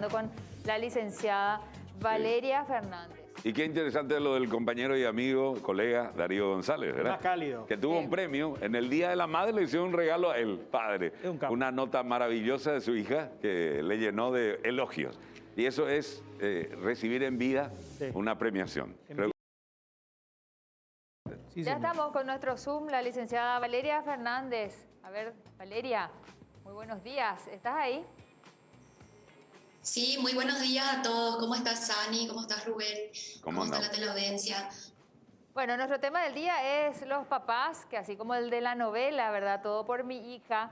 hablando con la licenciada Valeria Fernández. Y qué interesante lo del compañero y amigo, colega Darío González, ¿verdad? Más cálido. Que tuvo un premio. En el Día de la Madre le hicieron un regalo a él, padre. Una nota maravillosa de su hija que le llenó de elogios. Y eso es recibir en vida una premiación. Sí, ya estamos con nuestro Zoom, la licenciada Valeria Fernández. A ver, Valeria, muy buenos días. ¿Estás ahí? Sí, muy buenos días a todos. ¿Cómo estás, Sani? ¿Cómo estás, Rubén? ¿Cómo está la teleaudiencia? Bueno, nuestro tema del día es los papás, que así como el de la novela, ¿verdad? Todo por mi hija,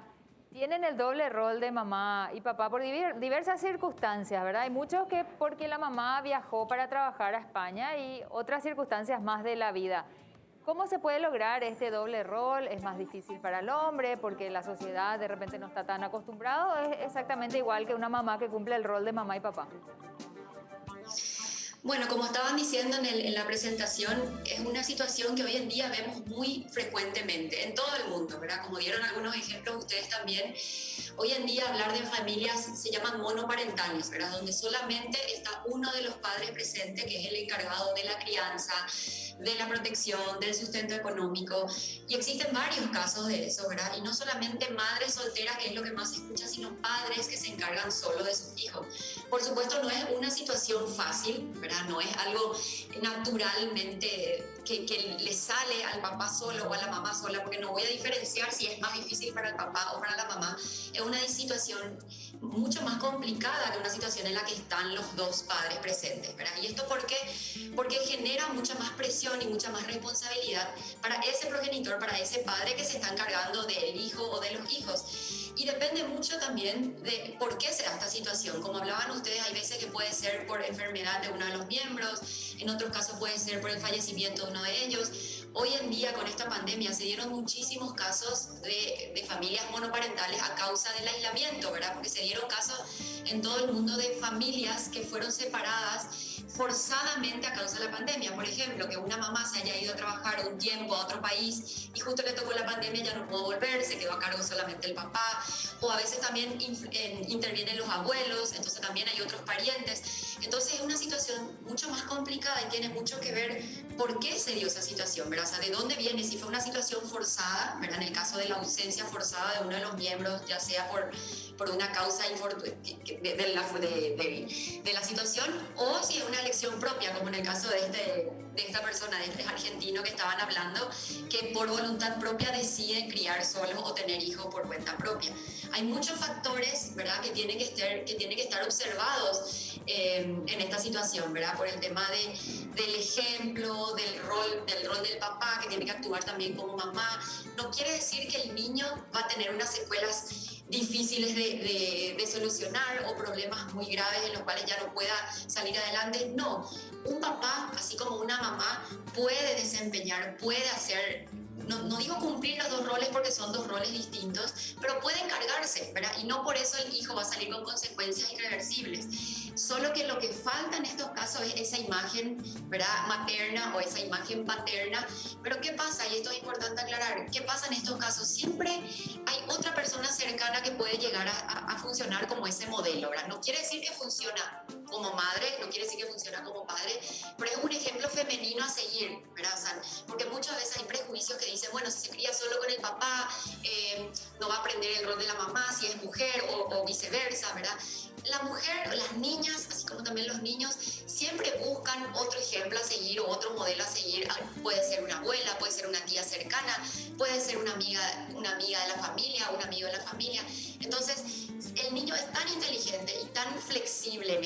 tienen el doble rol de mamá y papá por diversas circunstancias, ¿verdad? Hay muchos que porque la mamá viajó para trabajar a España y otras circunstancias más de la vida. ¿Cómo se puede lograr este doble rol? ¿Es más difícil para el hombre porque la sociedad de repente no está tan acostumbrado? ¿Es exactamente igual que una mamá que cumple el rol de mamá y papá? Bueno, como estaban diciendo en la presentación, es una situación que hoy en día vemos muy frecuentemente en todo el mundo, ¿verdad? Como dieron algunos ejemplos ustedes también, hoy en día hablar de familias se llaman monoparentales, ¿verdad? Donde solamente está uno de los padres presente, que es el encargado de la crianza, de la protección, del sustento económico. Y existen varios casos de eso, ¿verdad? Y no solamente madres solteras, que es lo que más se escucha, sino padres que se encargan solo de sus hijos. Por supuesto, no es una situación fácil, ¿verdad? No es algo naturalmente que le sale al papá solo o a la mamá sola, porque no voy a diferenciar si es más difícil para el papá o para la mamá. Es una situación mucho más complicada que una situación en la que están los dos padres presentes, ¿verdad? ¿Y esto por qué? Porque genera mucha más presión y mucha más responsabilidad para ese progenitor, para ese padre que se está encargando del hijo o de los hijos. Y depende mucho también de por qué se da esta situación. Como hablaban ustedes, hay veces que puede ser por enfermedad de uno de los miembros, en otros casos puede ser por el fallecimiento de uno de ellos. Hoy en día, con esta pandemia, se dieron muchísimos casos de familias monoparentales a causa del aislamiento, ¿verdad? Porque se dieron casos en todo el mundo de familias que fueron separadas forzadamente a causa de la pandemia. Por ejemplo, que una mamá se haya ido a trabajar un tiempo a otro país y justo le tocó la pandemia, ya no pudo volver, se quedó a cargo solamente el papá. O a veces también intervienen los abuelos, entonces también hay otros parientes. Entonces es una situación mucho más complicada y tiene mucho que ver por qué se dio esa situación, ¿verdad? O sea, de dónde viene, si fue una situación forzada, ¿verdad? En el caso de la ausencia forzada de uno de los miembros, ya sea por una causa de la situación, o si es una elección propia, como en el caso de esta persona, de este argentino que estaban hablando, que por voluntad propia decide criar solos o tener hijos por cuenta propia. Hay muchos factores, ¿verdad?, que tienen que estar observados en esta situación, ¿verdad? Por el tema del ejemplo, del rol del papá, que tiene que actuar también como mamá. No quiere decir que el niño va a tener unas secuelas difíciles de solucionar o problemas muy graves en los cuales ya no pueda salir adelante. No, un papá, así como una mamá, puede desempeñar, puede hacer, no digo cumplir los dos roles porque son dos roles distintos, pero puede encargarse, ¿verdad? Y no por eso el hijo va a salir con consecuencias irreversibles. Solo que lo que falta en estos casos es esa imagen, ¿verdad?, materna o esa imagen paterna. Pero ¿qué pasa? Y esto es importante aclarar. ¿Qué pasa en estos casos? Siempre hay otra persona cercana que puede llegar a funcionar como ese modelo, ¿verdad? No quiere decir que funciona como madre, no quiere decir que funciona como padre, pero es un ejemplo femenino a seguir, ¿verdad? O sea, porque muchas veces hay prejuicios que dicen, bueno, si se cría solo con el papá, no va a aprender el rol de la mamá si es mujer o viceversa, ¿verdad? La mujer, las niñas, así como también los niños, siempre buscan otro ejemplo a seguir o otro modelo a seguir. Puede ser una abuela, puede ser una tía cercana, puede ser una amiga de la familia, un amigo de la familia. Entonces, el niño es tan inteligente y tan flexible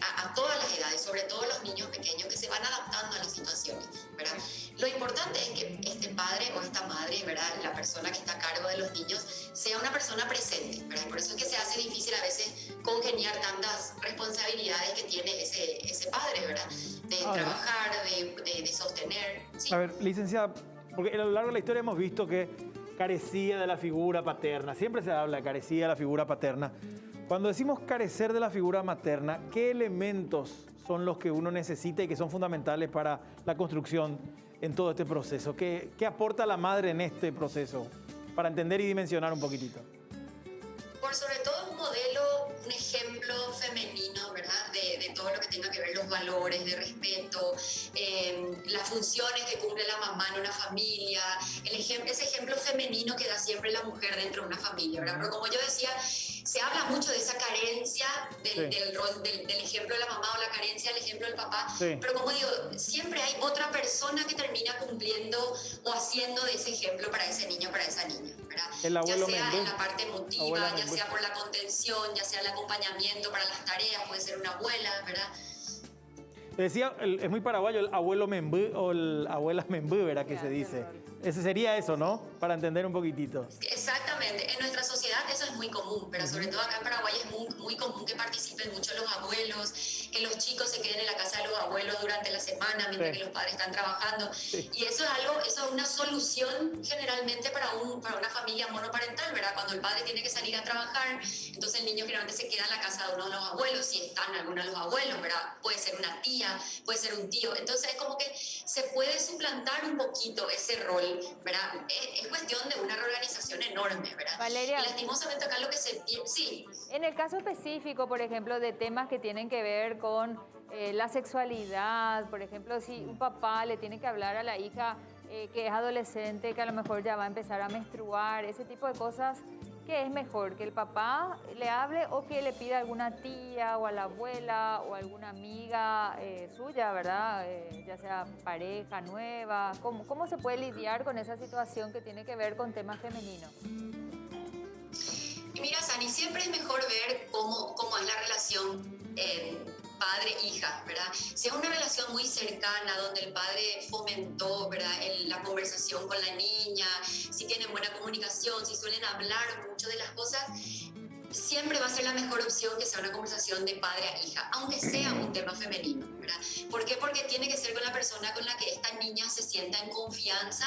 a todas las edades, sobre todo los niños pequeños, que se van adaptando a las situaciones, ¿verdad? Lo importante es que este padre o esta madre, ¿verdad?, la persona que está a cargo de los niños, sea una persona presente, ¿verdad? Por eso es que se hace difícil a veces congeniar tantas responsabilidades que tiene ese padre, ¿verdad? De trabajar, de sostener. ¿Sí? A ver, licenciada, porque a lo largo de la historia hemos visto que carecía de la figura paterna. Siempre se habla de carecía de la figura paterna. Cuando decimos carecer de la figura materna, ¿qué elementos son los que uno necesita y que son fundamentales para la construcción en todo este proceso? ¿Qué aporta la madre en este proceso? Para entender y dimensionar un poquitito. Por sobre todo un modelo un ejemplo femenino, ¿verdad? De todo lo que tenga que ver los valores de respeto, las funciones que cumple la mamá en una familia, ese ejemplo femenino que da siempre la mujer dentro de una familia, ¿verdad? Pero como yo decía, se habla mucho de esa carencia del rol, del ejemplo de la mamá o la carencia del ejemplo del papá, pero como digo, siempre hay otra persona que termina cumpliendo o haciendo de ese ejemplo para ese niño, para esa niña, ¿verdad? Ya sea en la parte emotiva, ya sea por la contención, ya sea el acompañamiento para las tareas, puede ser una abuela, ¿verdad? Decía, es muy paraguayo el abuelo membú o el abuela membú, ¿verdad? Que se dice. Ese sería eso, ¿no? Para entender un poquitito. Exactamente. En nuestra sociedad eso es muy común, pero sobre todo acá en Paraguay es muy común que participen mucho los abuelos, que los chicos se queden en la casa de los abuelos durante la semana mientras que los padres están trabajando. Y eso es una solución generalmente para una familia monoparental, ¿verdad? Cuando el padre tiene que salir a trabajar, entonces el niño generalmente se queda en la casa de uno de los abuelos, si están algunos de los abuelos, ¿verdad? Puede ser una tía, puede ser un tío. Entonces es como que se puede suplantar un poquito ese rol, ¿verdad? Es cuestión de una reorganización enorme, ¿verdad? Valeria, y lastimosamente acá lo que se... Sí. En el caso específico, por ejemplo, de temas que tienen que ver con la sexualidad, por ejemplo, si un papá le tiene que hablar a la hija que es adolescente, que a lo mejor ya va a empezar a menstruar, ese tipo de cosas, ¿qué es mejor? ¿Que el papá le hable o que le pida a alguna tía o a la abuela o a alguna amiga suya, ¿verdad? Ya sea pareja nueva. ¿Cómo se puede lidiar con esa situación que tiene que ver con temas femeninos? Y mira, Sani, siempre es mejor ver cómo es la relación padre-hija, ¿verdad? Si es una relación muy cercana, donde el padre fomentó, ¿verdad?, la conversación con la niña, si tienen buena comunicación, si suelen hablar mucho de las cosas, siempre va a ser la mejor opción que sea una conversación de padre a hija, aunque sea un tema femenino, ¿verdad? ¿Por qué? Porque tiene que ser con la persona con la que esta niña se sienta en confianza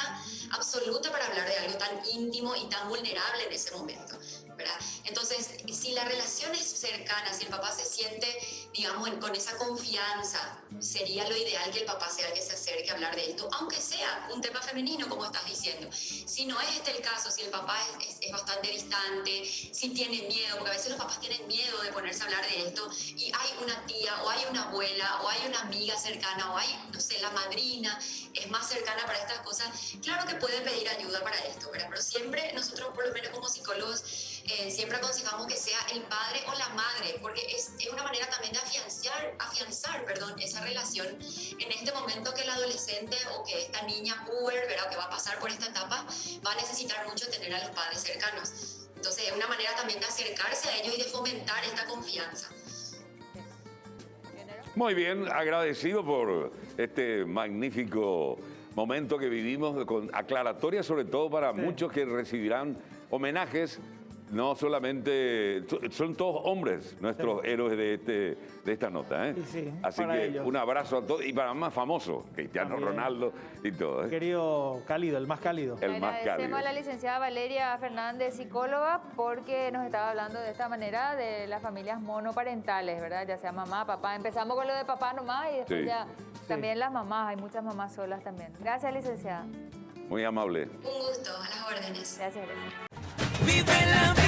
absoluta para hablar de algo tan íntimo y tan vulnerable en ese momento, ¿verdad? Entonces, si la relación es cercana, si el papá se siente, digamos, con esa confianza, sería lo ideal que el papá sea el que se acerque a hablar de esto, aunque sea un tema femenino, como estás diciendo. Si no es este el caso, si el papá es bastante distante, si tiene miedo, porque a veces los papás tienen miedo de ponerse a hablar de esto, y hay una tía, o hay una abuela, o hay una amiga cercana, o hay, no sé, la madrina, es más cercana para estas cosas, claro que puede pedir ayuda para esto, ¿verdad? Pero siempre nosotros, por lo menos como psicólogos, siempre aconsejamos que sea el padre o la madre, porque es una manera también de afianzar esa relación en este momento que el adolescente o que esta niña puber, ¿verdad?, que va a pasar por esta etapa, va a necesitar mucho tener a los padres cercanos. Entonces es una manera también de acercarse a ellos y de fomentar esta confianza. Muy bien, agradecido por este magnífico momento que vivimos, con aclaratoria sobre todo para muchos que recibirán homenajes. No solamente, son todos hombres nuestros héroes de esta nota, ¿eh? Sí, así que ellos. Un abrazo a todos, y para más famoso, Cristiano Ronaldo y todo, ¿eh? Querido cálido, el más cálido. El más cálido. Agradecemos a la licenciada Valeria Fernández, psicóloga, porque nos estaba hablando de esta manera de las familias monoparentales, ¿verdad? Ya sea mamá, papá. Empezamos con lo de papá nomás y después ya también las mamás, hay muchas mamás solas también. Gracias, licenciada. Muy amable. Un gusto, a las órdenes. Gracias, gracias. Vive la